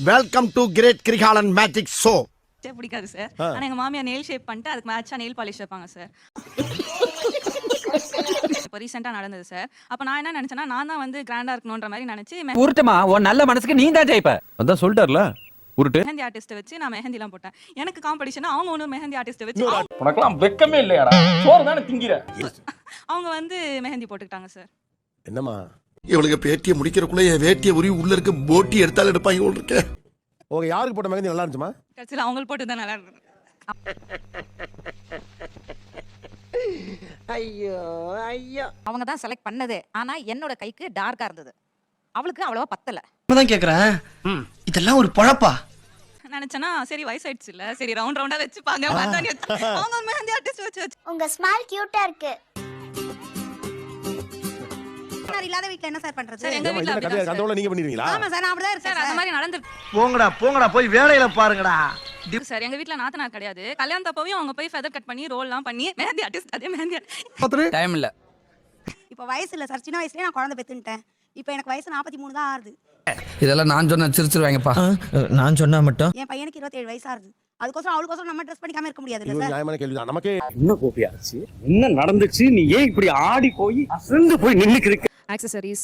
Welcome to great Kirikalan magic show. பிடிக்காது sir. ஆனா எங்க மாமியார் நெயில் ஷேப் பண்ணிட்டு அதுக்கு மேட்சா நெயில் பாலிஷ் வைப்பாங்க சார். இப்போ ரீசெண்டா நடந்தது சார். அப்ப நான் என்ன நினைச்சேன்னா நான் தான் வந்து கிராண்டா இருக்கணும்ன்ற மாதிரி நினைச்சு உருட்டுமா உன் நல்ல மனசுக்கு நீ தான் ஜெயிப்ப. அதான் சொல்லிட்டார்ல உருட்டு. மெஹந்தி ஆர்டிஸ்ட் வச்சு நான் மெஹந்தி எல்லாம் போட்டேன். எனக்கு காம்படிஷன் அவங்க ஒன்று மெஹந்தி ஆர்டிஸ்ட் வச்சு உனக்கெல்லாம் வெக்கமே இல்லையாடா? சோறு தானே திங்கிற. அவங்க வந்து மெஹந்தி போட்டுக்கிட்டாங்க சார். என்னம்மா இவளுக்கு பேட்டியை முடிக்கிறக்குள்ள என் வேட்டியை உரி உள்ள இருக்க போட்டி எடுத்தாலும் எடுப்பாங்க போல் இருக்க. ஓகே, யாருக்கு போட்ட மெஹந்தி நல்லா இருந்துச்சுமா? கட்சியில் அவங்களுக்கு போட்டு தான் நல்லா இருக்கு. ஐயோ ஐயோ, அவங்க தான் செலக்ட் பண்ணது. ஆனா என்னோட கைக்கு டார்க்கா இருந்தது, அவளுக்கு அவ்வளவா பத்தல. தான் கேக்குறேன், இதெல்லாம் ஒரு பொழப்பா? நினைச்சேன்னா சரி வயசாயிடுச்சு இல்ல, சரி ரவுண்ட் ரவுண்டா வச்சுப்பாங்க. அவங்க மெஹந்தி ஆர்டிஸ்ட் வச்சு உங்க ஸ்மைல் கியூட்டா இருக்கு. இல்லாத வீட்ல என்ன சார் பண்றது? சார் எங்க வீட்ல அதோட நீங்க பண்ணிடுவீங்களா? ஆமா சார், நான் அப்படிதான் இருக்கேன் சார். அந்த மாதிரி நடந்துருக்கு. போங்கடா போங்கடா, போய் வேலையில பாருங்கடா. சார் எங்க வீட்ல நாத்தனார் கிடையாது. கல்யாணத்தப்பவும் அவங்க போய் ஃபெதர் கட் பண்ணி ரோல்லாம் பண்ணி மெஹந்தி ஆர்டிஸ்ட் அதே மெஹந்தி டைம் இல்ல. இப்ப வயசு இல்ல சார், சின்ன வயசுலயே நான் குழந்தை பெத்துட்டேன். இப்ப எனக்கு வயசு 43 தான் ஆகுது. இதெல்லாம் நான் சொன்ன சிரிச்சிருவாங்கப்பா. நான் சொன்னா மட்டும் என் பையனுக்கு 27 வயசு ஆகுது. அதுக்கோசரம் அவளுக்கோசரம் நம்ம ட்ரெஸ் பண்ணிக்காம இருக்க முடியாது இல்ல சார். நியாயமான கேள்விதான். நமக்கு என்ன கோபியாச்சு? என்ன நடந்துச்சு? நீ ஏன் இப்படி ஆடி போய் அசந்து போய் நின்னுக்கிருக்க? ஆக்சசரிஸ்,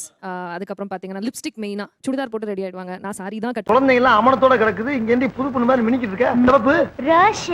அதுக்கப்புறம் பார்த்தீங்கன்னா லிப்ஸ்டிக், மெயினாக சுடிதார் போட்டு ரெடி ஆயிடுவாங்க. நான் சாரி தான் கட்டுவேன். குழந்தைங்க எல்லாம் அமனத்தோட கிடக்குது, இங்க இருந்து புது பொண்ணு மாதிரி மினிக்கிட்டு இருக்க. சிறப்பு. ரஷ்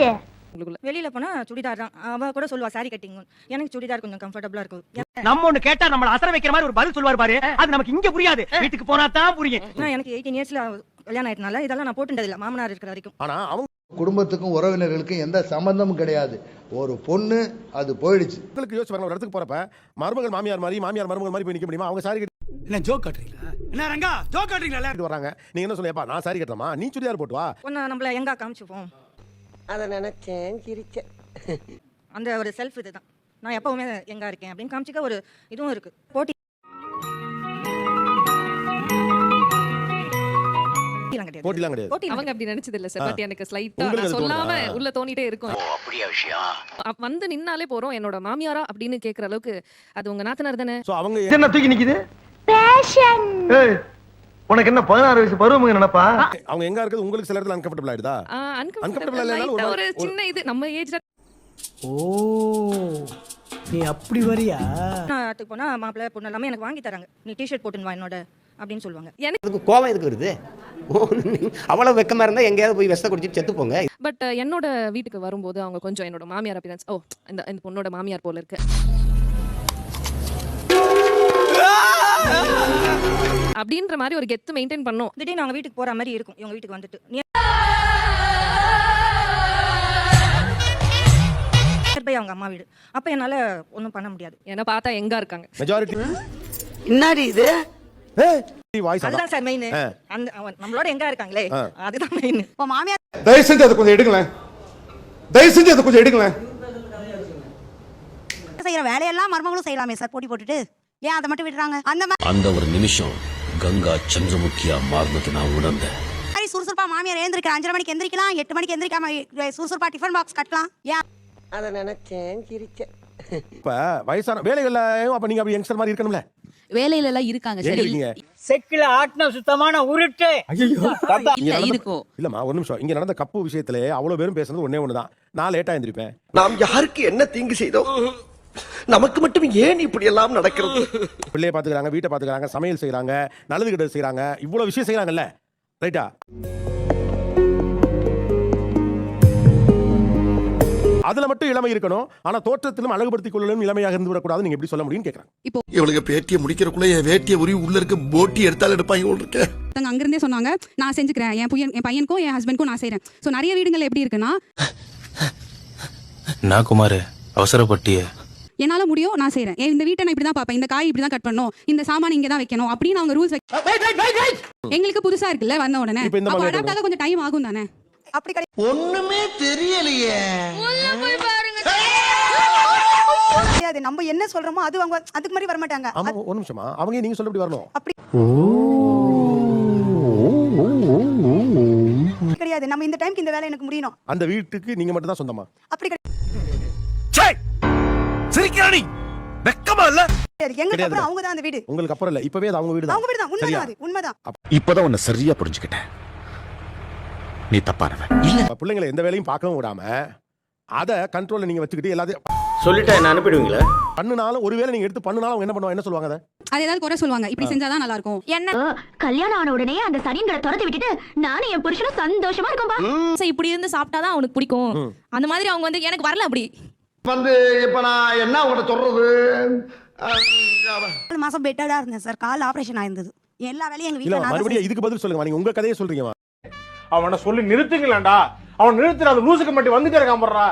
வெளியில போனா சுடிதார் தான். அவ கூட சொல்லுவா சாரி கட்டிங். எனக்கு சுடிதார் கொஞ்சம் கம்ஃபர்டபுளா இருக்கும். நம்ம ஒண்ணு கேட்டா நம்மள அசர வைக்கிற மாதிரி ஒரு பதில் சொல்வார் பாரு, அது நமக்கு இங்க புரியாது, வீட்டுக்கு போனா தான் புரியும். எனக்கு 18 இயர்ஸ்ல கல்யாணம் ஆயிட்டனால இதெல்லாம் நான் போட்டுட்டது இல்ல, மாமனார் இருக்கிற வரைக்கும். ஆனா அவங்க குடும்பத்துக்கும் உறவினர்களுக்கும் எந்த சம்பந்தமும் கிடையாது. ஒரு பொண்ணு அது போயிடுச்சு. உங்களுக்கு யோசிச்சு பாருங்க, ஒரு இடத்துக்கு போறப்ப மருமகள் மாமியார் மாதிரி, மாமியார் மருமகள் மாதிரி போய் நிக்க முடியுமா? அவங்க சாரி என்ன ஜோக் காட்டுறீங்களா? என்ன ரங்கா ஜோக் காட்டுறீங்களா? கட்டிட்டு வராங்க. நீங்க என்ன சொல்லியப்பா, நான் சாரி கட்டலாமா, நீ சுடிதார் போட்டு வா. ஒன்னு நம்மள எங்க காமிச்சுப்போம். அத நினைச்சேன், சிரிச்சேன். அந்த ஒரு செல்ஃப் இதுதான். நான் எப்பவுமே எங்க இருக்கேன் அப்படின்னு காமிச்சிக்க ஒரு இதுவும் இருக்கு. போட்டி போட்டிலாம் கிடையாது. அவங்க அப்படி நினைச்சது இல்ல சார். பட் எனக்கு ஸ்லைட்டா உங்களுக்கு அது சொல்லாம தோணுதா? உள்ள தோணிட்டே இருக்கும். அப்படியே விஷயம். வந்து நின்னாலே போறோம் என்னோட மாமியாரா அப்படின்னு கேக்குற அளவுக்கு அது உங்க நாத்தனார் தானே. சோ அவங்க என்ன தூக்கி நிக்குது? பேஷன். ஏய், உனக்கு என்ன 16 வயசு பருவம் நினைப்பா? அவங்க எங்க இருக்குது உங்களுக்கு சில இடத்துல அன்கம்ஃபர்டபிள் ஆயிடுதா? அன்கம்ஃபர்டபிள் இல்லைனா ஒரு சின்ன இது நம்ம ஏஜ்ல. ஓ, நீ அப்படி வரியா? நான் ஆத்துக்கு போனா மாப்பிள்ளை பொண்ணு எல்லாமே எனக்கு வாங்கி தராங்க. நீ டிஷர்ட் போட்டுன்னு வா என்னோட அப்படின்னு சொல்லுவாங்க. எனக்கு கோவம் எதுக்கு வருது? அவ்வளவு வெக்கமா இருந்தா எங்கேயாவது போய் விஷத்தை குடிச்சிட்டு செத்து போங்க. பட் என்னோட வீட்டுக்கு வரும்போது அவங்க கொஞ்சம் என்னோட மாமியார் அப்பியரன்ஸ், ஓ இந்த பொண்ணோட மாமியார் போல இருக்கு அப்படின்ற மாதிரி ஒரு கெத்து மெயின்டைன் பண்ணோம். திடீர்னு அவங்க வீட்டுக்கு போற மாதிரி இருக்கும். இவங்க வீட்டுக்கு வந்துட்டு போய் அவங்க அம்மா வீடு. அப்ப என்னால ஒண்ணும் பண்ண முடியாது. ஏன்னா பார்த்தா எங்க இருக்காங்க மெஜாரிட்டி என்னடி இது? வாய்ஸ் அதுதான் சார் மெயின். அந்த நம்மளோட எங்க இருக்காங்களே அதுதான் மெயின். இப்ப மாமியார் தயவு செஞ்சு அதை கொஞ்சம் எடுங்களேன். தயவு செஞ்சு அதை கொஞ்சம் எடுங்களேன். செய்யற வேலையெல்லாம் மருமகளும் செய்யலாமே சார், போட்டி போட்டுட்டு. ஏன் அதை மட்டும் விடுறாங்க? அந்த ஒரு நிமிஷம் கங்கா சந்திரமுகியா மாறினது நான் உணர்ந்தேன். சுறுசுறுப்பா மாமியார் எழுந்திருக்க 5:30 மணிக்கு எந்திரிக்கலாம், 8 மணிக்கு எந்திரிக்காம சுறுசுறுப்பா டிஃபன் பாக்ஸ் கட்டலாம். ஏன் அத நினைச்சேன், சிரிச்சேன். இப்ப வயசான வேலைகள்ல அப்ப நீங்க அப்படி யங்ஸ்டர் மாதிரி இருக்கணும்ல. வேலையில எல்லாம் இருக்காங்க எங்க இருக்கீங்க? செக்கில ஆட்ன சுத்தமான உருட்டு. ஐயோ இல்ல இருக்கும். இல்லம்மா ஒரு நிமிஷம். இங்க நடந்த கப்பு விஷயத்திலே அவ்வளவு பேரும் பேசுனது ஒண்ணே ஒண்ணுதான். நான் லேட்டா எந்திரிப்பேன். நாம் யாருக்கு என்ன தீங்கு செய்தோம்? நமக்கு மட்டும் ஏன் இப்படி எல்லாம் நடக்கிறது? பிள்ளைய பாத்துக்கறாங்க, வீட்டை பாத்துக்கறாங்க, சமையல் செய்யறாங்க, நல்லது கெட்டது செய்யறாங்க, இவ்வளவு விஷயம் செய்யறாங்கல்ல. ரைட்டா? அதுல மட்டும் இளமை இருக்கணும். ஆனா தோற்றத்திலும் அழகுபடுத்திக் கொள்ளலும் இளமையாக இருந்து விடக்கூடாது. நீங்க எப்படி சொல்ல முடியும்னு கேக்குறேன். இப்போ இவளுக்கு பேட்டியை முடிக்கிறக்குள்ள என் வேட்டியை உரி உள்ள இருக்க போட்டி எடுத்தாலும் எடுப்பாங்க போல் இருக்க. அங்கிருந்தே சொன்னாங்க நான் செஞ்சுக்கிறேன். என் பையனுக்கும் என் ஹஸ்பண்டுக்கும் நான் செய்யறேன். சோ நிறைய வீடுகள் எப்படி இருக்குன்னா, நான் குமார் அவசரப்பட்டிய என்னால முடியும் நான் செய்யறேன். இந்த வீட்டை நான் இப்படிதான் பாப்பேன், இந்த காய் இப்படிதான் கட் பண்ணணும், இந்த சாமான் இங்க தான் வைக்கணும் அப்படின்னு அவங்க ரூல்ஸ் எங்களுக்கு புதுசா இருக்குல்ல வந்த உடனே. இப்ப இந்த மாதிரி அடாப்ட் ஆக கொஞ்சம் டைம் ஆகும் தானே. அப்படி கிடையாது. ஒண்ணுமே தெரியலையே. நம்ம என்ன சொல்றோமோ அது அவங்க அதுக்கு மாதிரி வர மாட்டாங்க. ஆமா ஒரு நிமிஷமா. அவங்க நீங்க சொல்லபடி வரணும். அப்படி கிடையாது. நம்ம இந்த டைம்க்கு இந்த வேலை எனக்கு முடியணும். அந்த வீட்டுக்கு நீங்க மட்டும் தான் சொந்தமா? அப்படி கிடையாது. சிரிக்கிறானி வெக்கமா இல்ல? எங்களுக்கு அப்புறம் அவங்க தான் அந்த வீடு. உங்களுக்கு அப்புறம் இல்ல, இப்பவே அது அவங்க வீடு தான். அவங்க வீடு தான். உண்மைதான், அது உண்மைதான். இப்பதான் உன்னை சரியா புரிஞ்சுக்கிட்டேன். நீ தப்பானவன். பிள்ளைங்களை எந்த வேலையும் பார்க்கவும் விடாம அதை கண்ட்ரோல்ல நீங்க வச்சுக்கிட்டு எல்லாத்தையும் சொல்லிட்டா என்ன அனுப்பிடுவீங்களா? பண்ணுனாலும் ஒருவேளை நீங்க எடுத்து பண்ணுனாலும் அவங்க என்ன பண்ணுவாங்க, என்ன சொல்லுவாங்க அதை? அது ஏதாவது குறை சொல்லுவாங்க, இப்படி செஞ்சாதான் நல்லா இருக்கும். என்ன கல்யாணம் ஆன உடனே அந்த சனியன்களை துரத்தி விட்டுட்டு நானும் என் புருஷனும் சந்தோஷமா இருக்கோம்பா. இப்படி இருந்து சாப்பிட்டாதான் அவனுக்கு பிடிக்கும். அந்த மாதிரி அவங்க வந்து எனக்கு வரல அப்படி. இப்ப நான் என்ன உங்கள்கிட்ட சொல்றது? 4 மாசம் பெட்டடா இருந்தேன் சார். கால் ஆபரேஷன் ஆயிருந்தது. எல்லா வேலையும் எங்க இல்ல வீட்டுல மறுபடியும் இதுக்கு பதில் சொல்லுங்க, நீங்க உங்க கதையை சொல்றீங்க. அவனை சொல்லி நிறுத்துங்களேன்டா. அவன் நிறுத்துற அந்த லூசுக்கு மட்டும் வந்துட்டே இருக்கான் போடுறா.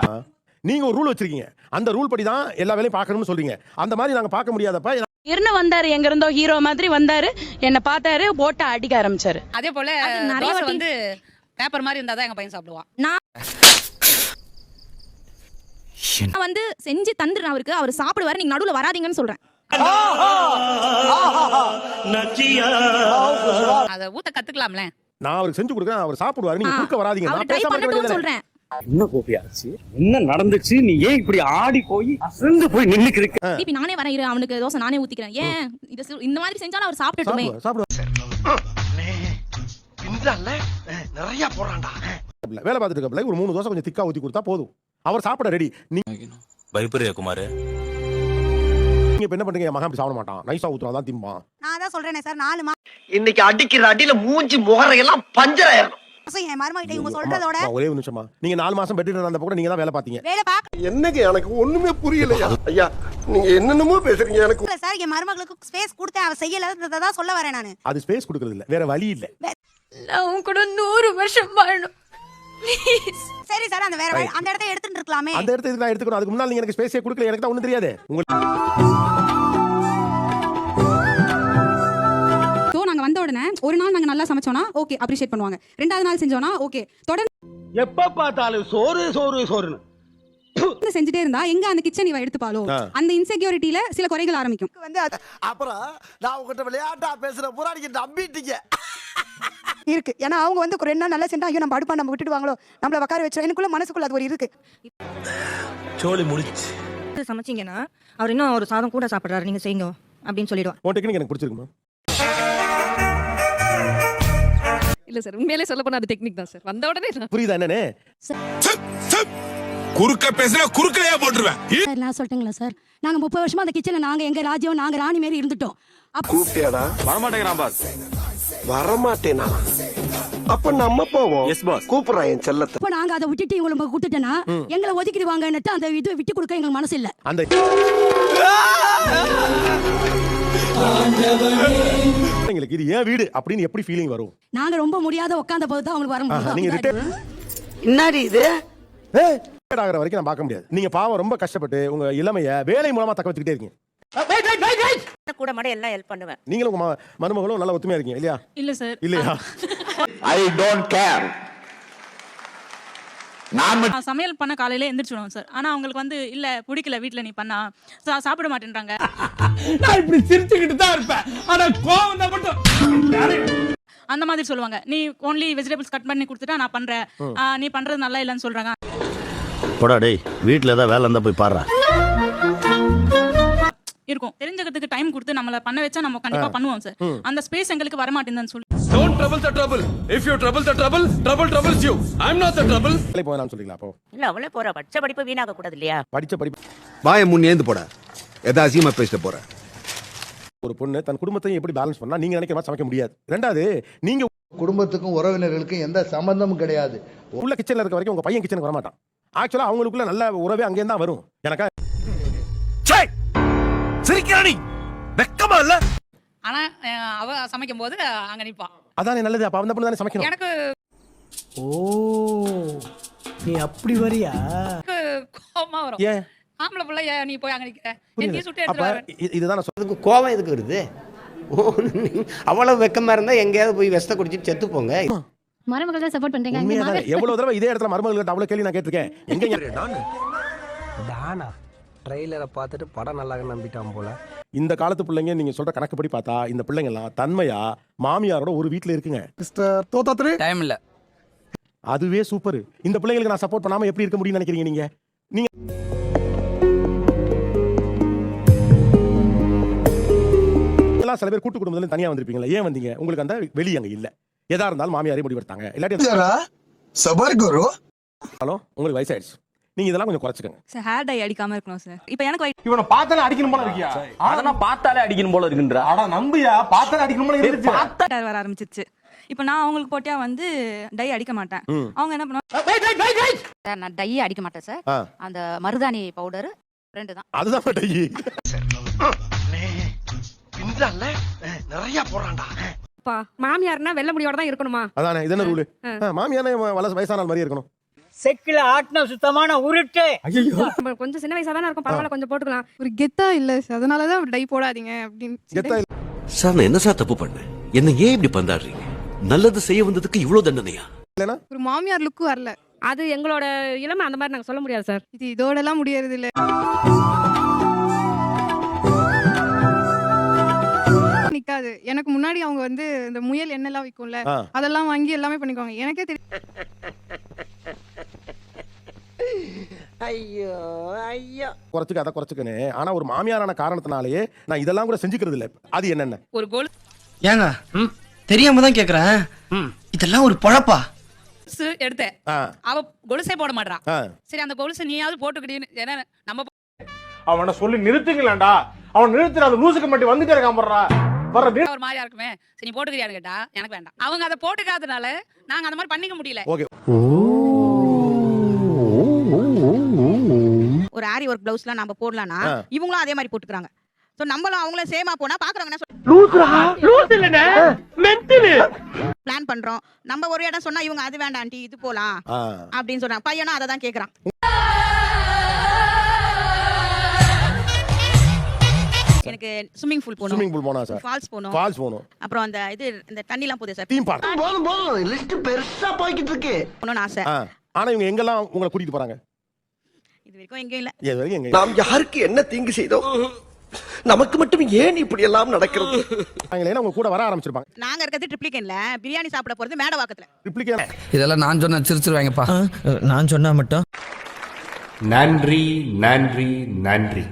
நீங்க ஒரு ரூல் வச்சிருக்கீங்க, அந்த ரூல் படி தான் எல்லா வேலையும் பார்க்கணும்னு சொல்றீங்க. அந்த மாதிரி நாங்க பார்க்க முடியாதப்ப இருன்னு வந்தாரு, எங்க இருந்தோ ஹீரோ மாதிரி வந்தாரு, என்ன பார்த்தாரு, போட்டு அடிக்க ஆரம்பிச்சாரு. அதே போல நிறைய வந்து பேப்பர் மாதிரி இருந்தாதான் எங்க பையன் சாப்பிடுவான். நான் வந்து செஞ்சு தந்துடுறேன் அவருக்கு, அவர் சாப்பிடுவாரு, நீங்க நடுவுல வராதீங்கன்னு சொல்றேன். அத ஊத்த கத்துக்கலாம்ல. நான் அவருக்கு செஞ்சு கொடுக்குறேன், அவர் சாப்பிடுவாரு, நீங்க குறுக்க வராதீங்க. அவர் நான் ட்ரை பேசாம இருக்க பண்ணட்டும்னு வேண்டியது சொல்றேன். என்ன கோபியாச்சு? என்ன நடந்துச்சு? நீ ஏன் இப்படி ஆடி போய் அசந்து போய் நின்னுக்கு இருக்க? திருப்பி நானே வரேன், இரு, அவனுக்கு தோசை நானே ஊத்திக்கிறேன். ஏன் இந்த மாதிரி செஞ்சாலும் அவர் சாப்பிட்டுட்டுமே. நிறைய போறான்டா. வேலை பார்த்துட்டு இருக்கப்பல ஒரு 3 தோசை கொஞ்சம் திக்கா ஊத்தி கொடுத்தா போதும், அவர் சாப்பிட ரெடி. பயப்படுறியா குமார்? நீங்க இப்ப என்ன பண்றீங்க? மகன் அப்படி சாப்பிட மாட்டான், நைஸா ஊத்துறான் தான் திம்பான். நான் தான் சொல்றேனே சார் 4 மாசம் இன்னைக்கு அடிக்கிற அடியில மூஞ்சி முகரையெல்லாம் பஞ்சர் ஆயிரும். என் மருமகிட்ட இவங்க சொல்றதோட ஒரே ஒரு நிமிஷமா, நீங்க 4 மாசம் பெட் அந்த கூட நீங்க தான் வேலை பார்த்தீங்க. வேலை பார்க்க என்னங்க எனக்கு ஒண்ணுமே புரியலையா? ஐயா நீங்க என்னென்னமோ பேசுறீங்க. எனக்கு சார் என் மருமகளுக்கு ஸ்பேஸ் கொடுத்தேன், அவ செய்யலன்றத தான் சொல்ல வரேன் நானு. அது ஸ்பேஸ் கொடுக்கறது இல்ல, வேற வழி இல்ல. நான் கூட 100 வருஷம் வாழணும். சரி சார், அந்த வேற அந்த இடத்தை எடுத்துட்டு இருக்கலாமே. அந்த இடத்தை நான் எடுத்துக்கணும். அதுக்கு முன்னால நீங்க எனக்கு ஸ்பேஸே கொடுக்கல, எனக்கு தான் ஒண்ணும் தெரியாது. சோ நாங்க வந்த உடனே ஒரு நாள் நாங்க நல்லா சமைச்சோம்னா ஓகே அப்ரிஷியேட் பண்ணுவாங்க, 2வது நாள் செஞ்சோம்னா ஓகே, தொடர்ந்து எப்ப பார்த்தாலும் சோறு சோறு சோறுன்னு செஞ்சுட்டே இருந்தா எங்க அந்த கிச்சன் இவ எடுத்துப்பாளோ, அந்த இன்செக்யூரிட்டில சில குறைகள் ஆரம்பிக்கும். வந்து அப்புறம் நான் உங்ககிட்ட விளையாட்டா பேசுற புறாடிக்கு நம்பிட்டீங்க இருக்கு. ஏன்னா அவங்க வந்து 2 நாள் நல்லா செஞ்சா ஐயோ நம்ம அடுப்பா நம்ம விட்டுடுவாங்களோ, நம்மள உட்கார வச்சு எனக்குள்ள மனசுக்குள்ள அது ஒரு இருக்கு. சோலி முடிச்சு சமைச்சீங்கன்னா அவர் இன்னும் ஒரு சாதம் கூட சாப்பிடுறாரு, நீங்க செய்யுங்க அப்படின்னு சொல்லிடுவான். உன் டெக்னிக் எனக்கு பிடிச்சிருக்குமா? இல்ல சார், உண்மையிலே சொல்ல போனா அது டெக்னிக் தான் சார். வந்த உடனே புரியுதா என்னன்னு? குறுக்க பேசுனா குறுக்கலையா போட்டுருவேன். நான் சொல்லட்டுங்களா சார், நாங்க 30 வருஷமா அந்த கிச்சன்ல நாங்க எங்க ராஜ்யம் நாங்க ராணி மாதிரி இருந்துட்டோம். கூப்பிட்டியாடா? வரமாட்டேங்கிறான் பாஸ். வரமாட்டேனா? அப்ப நம்ம போவோம். Yes boss. கூப்பிடுறான் என் செல்லத்தை. அப்ப நாங்க அதை விட்டுட்டு இவங்களை கொடுத்துட்டேன்னா எங்களை ஒதுக்கிடுவாங்கன்னு அந்த இது விட்டு கொடுக்க எங்களுக்கு மனசு இல்ல. அந்த எங்களுக்கு இது ஏன் வீடு அப்படின்னு எப்படி ஃபீலிங் வரும்? நாங்க ரொம்ப முடியாத உட்கார்ந்த போது தான் அவங்களுக்கு வர நீங்க முடியும். என்னடி இது? ஆகிற வரைக்கும் நான் பார்க்க முடியாது. நீங்க பாவம் ரொம்ப கஷ்டப்பட்டு உங்க இளமைய வேலை மூலமா தக்க வச்சுக்கிட்டே இருக்கீங்க. கூட மாட எல்லாம் ஹெல்ப் பண்ணுவேன். நீங்களும் உங்க மருமகளும் நல்ல ஒத்துமையா இருக்கீங்க இல்லையா? இல்ல சார். இல்லையா? I don't care. நான் சமையல் பண்ண காலையில எந்திரிச்சுடுவோம் சார். ஆனா அவங்களுக்கு வந்து இல்ல பிடிக்கல, வீட்ல நீ பண்ணா சாப்பிட மாட்டேன்றாங்க. நான் இப்படி சிரிச்சுக்கிட்டு தான் இருப்பேன், ஆனா கோவம் தான் மட்டும் அந்த மாதிரி சொல்லுவாங்க. நீ ஒன்லி வெஜிடபிள்ஸ் கட் பண்ணி கொடுத்துட்டா நான் பண்றேன், நீ பண்றது நல்லா இல்லைன்னு சொல்றாங்க. போடா டேய், வீட்ல ஏதாவது வேலை இருந்தா போய் பாரு. இருக்கும் தெரிஞ்சுக்கிறதுக்கு டைம் கொடுத்து நம்மள பண்ண வச்சா நம்ம கண்டிப்பா பண்ணுவோம் சார். அந்த ஸ்பேஸ் எங்களுக்கு வர மாட்டேங்குதுன்னு சொல்லி Don't trouble the trouble. If you trouble the trouble, trouble troubles you. I'm not the trouble. வேலை போவேன்னு சொல்றீங்களா? அப்போ இல்ல அவளே போற படிச்ச படிப்பு வீணாக கூடாது இல்லையா? படிச்ச படிப்பு வாயை முன்னேந்து போட எதா அசியமா பேசிட்டு போற. ஒரு பொண்ணு தன் குடும்பத்தையும் எப்படி பேலன்ஸ் பண்ணா நீங்க நினைக்கிற மாதிரி சமைக்க முடியாது. 2வது நீங்க குடும்பத்துக்கும் உறவினர்களுக்கும் எந்த சம்பந்தமும் கிடையாது. உள்ள கிச்சன்ல இருக்க வரைக்கும் உங்க பையன் கிச்சனுக்கு வர மாட்டான். ஆக்சுவலா அவங்களுக்குள்ள நல்ல உறவே அங்கே தான் வரும். எனக்கா சிரிக்கிறானி வெக்கமா இல்ல? ஆனா அவ சமைக்கும் போது அங்க நிப்பா. அதானே நல்லது. அப்ப அந்த பொண்ணு தானே சமைக்கணும். எனக்கு நீ அப்படி வரியா? கோவமா வரும். ஏன் ஆம்பளை புள்ள நீ போய் அங்க நிக்கிற, நீ சுட்டு அப்ப எடுத்து இதுதான் நான் சொல்றது. கோவம் எதுக்கு வருது? அவ்வளவு வெக்கமா இருந்தா எங்கேயாவது போய் விஷத்தை குடிச்சிட்டு செத்து போங்க. மருமகள் தான் சப்போர்ட் பண்றீங்க. உண்மையாதானே? எவ்வளவு தடவை இதே இடத்துல மருமகள்கிட்ட அவ்வளவு கேள்வி நான் கேட்டிருக்கேன். எங்க தானா ட்ரெய்லரை பார்த்துட்டு படம் நல்லா நம்பிட்டான் போல. இந்த காலத்து பிள்ளைங்க நீங்க சொல்ற கணக்குப்படி பார்த்தா இந்த பிள்ளைங்க எல்லாம் தன்மையா மாமியாரோட ஒரு வீட்ல இருக்குங்க. மிஸ்டர் தோத்தாத்ரி டைம் இல்ல. அதுவே சூப்பர். இந்த பிள்ளைங்களுக்கு நான் சப்போர்ட் பண்ணாம எப்படி இருக்க முடியும்னு நினைக்கிறீங்க நீங்க? நீங்க எல்லாம் சில பேர் கூட்டு குடும்பத்துல தனியா வந்திருப்பீங்களா? ஏன் வந்தீங்க? உங்களுக்கு அந்த வெளிய அங்க இல்ல. எதா இருந்தாலும் மாமியாரே முடிவெடுத்தாங்க. இல்லாட்டி சபர் குரு. ஹலோ, உங்களுக்கு வயசாயிடுச்சு, நீங்க இதெல்லாம் கொஞ்சம் குறைச்சுக்கங்க. சார் ஹேர் டை அடிக்காம இருக்கணும் சார். இப்போ எனக்கு இவனை பார்த்தாலே அடிக்கணும் போல இருக்கியா? அதெல்லாம் பார்த்தாலே அடிக்கணும் போல இருக்குன்றா. அட நம்பியா, பார்த்தாலே அடிக்கணும் போல இருக்கு. ஹேர் வர ஆரம்பிச்சிருச்சு. இப்போ நான் அவங்களுக்கு போட்டியா வந்து டை அடிக்க மாட்டேன். அவங்க என்ன பண்ணுவாங்க? சார் நான் டை அடிக்க மாட்டேன் சார். அந்த மருதாணி பவுடர் ரெண்டு தான். அதுதான் டை. நிறைய போறான்டா. மாமியார்னா வெள்ள முடியோட தான் இருக்கணுமா? அதானே, இது என்ன ரூல்? மாமியானே வயசான மாதிரி இருக்கணும். செக்கில ஆட்டின சுத்தமான உருட்டு. ஐயோ, கொஞ்சம் சின்ன வயசா தானே இருக்கும், பரவாயில்ல கொஞ்சம் போட்டுக்கலாம். ஒரு கெத்தா இல்ல, அதனால தான் டை போடாதீங்க அப்படின்னு. கெத்தா சார் நான் என்ன சார் தப்பு பண்ணேன்? என்ன ஏன் இப்படி பந்தாடுறீங்க? நல்லது செய்ய வந்ததுக்கு இவ்வளவு தண்டனையா? இல்லனா ஒரு மாமியார் லுக்கு வரல. அது எங்களோட இளமை, அந்த மாதிரி நாங்க சொல்ல முடியாது சார். இது இதோட எல்லாம் முடியறது இல்ல. நிக்காது. எனக்கு முன்னாடி அவங்க வந்து இந்த முயல் எண்ணெய்லாம் விக்கும்ல, அதெல்லாம் வாங்கி எல்லாமே பண்ணிக்குவாங்க. எனக்கே தெரியும். ஐயோ ஐயோ. குறைச்சுக்க, அதை குறைச்சுக்கனே. ஆனா ஒரு மாமியாரான காரணத்தினாலேயே நான் இதெல்லாம் கூட செஞ்சுக்கிறது இல்ல. அது என்னென்ன? ஒரு கோல் ஏங்க தெரியாம தான் கேக்குறேன். இதெல்லாம் ஒரு பொழப்பா? எடுத்தேன், அவ கொலுசே போட மாட்டா. சரி அந்த கொலுசு நீயாவது போட்டுக்கிட்டீன்னு. ஏன்னா நம்ம அவனை சொல்லி நிறுத்துங்களேன்டா. அவன் நிறுத்துற அந்த லூசுக்கு மட்டும் வந்துட்டே இருக்கான் போடுறா. ஒரு மாதிரியா இருக்குமே, சரி நீ போட்டுக்கிறியான்னு கேட்டா எனக்கு வேண்டாம். அவங்க அதை போட்டுக்காதனால நாங்க அந்த மாதிரி பண்ணிக்க முடியல. ஒரு ஆரி ஒர்க் பிளவுஸ்லாம் நம்ம போடலாம்னா இவங்களும் அதே மாதிரி போட்டுக்கிறாங்க. சோ நம்மளும் அவங்களும் சேமா போனா பாக்குறவங்க என்ன லூசுடா, லூசு இல்லனே, மென்டல். பிளான் பண்றோம். நம்ம ஒரு இடம் சொன்னா இவங்க அது வேண்டாம் ஆண்டி இது போலாம் அப்படின்னு சொல்றாங்க. பையனா அதை தான் கேக்குறான். எனக்கு ஸ்விம்மிங் பூல் போணும், ஸ்விம்மிங் பூல் போனா சார், ஃபால்ஸ் போணும், அப்புறம் அந்த இது இந்த தண்ணிலாம் போதே சார், தீம் பார்க் போதும் லிஸ்ட் பெருசா போய்கிட்டு இருக்கு. போணும்னு ஆசை. ஆனா இவங்க எங்கெல்லாம் உங்களை கூட்டிட்டு போறாங்க? இது வரைக்கும் எங்கேயும் இல்ல. இது வரைக்கும் எங்க? நாம் யாருக்கு என்ன தீங்கு செய்தோம்? நமக்கு மட்டும் ஏன் இப்படி எல்லாம் நடக்கிறது? அவங்களே உங்க கூட வர ஆரம்பிச்சிருப்பாங்க. நாங்க இருக்கிறது ட்ரிப்ளிகேன்ல, பிரியாணி சாப்பிட போறது மேடவாக்கத்துல. ட்ரிப்ளிகேன் இதெல்லாம் நான் சொன்ன சிரிச்சிருவாங்கப்பா. நான் சொன்னா மட்டும். நன்றி நன்றி நன்றி.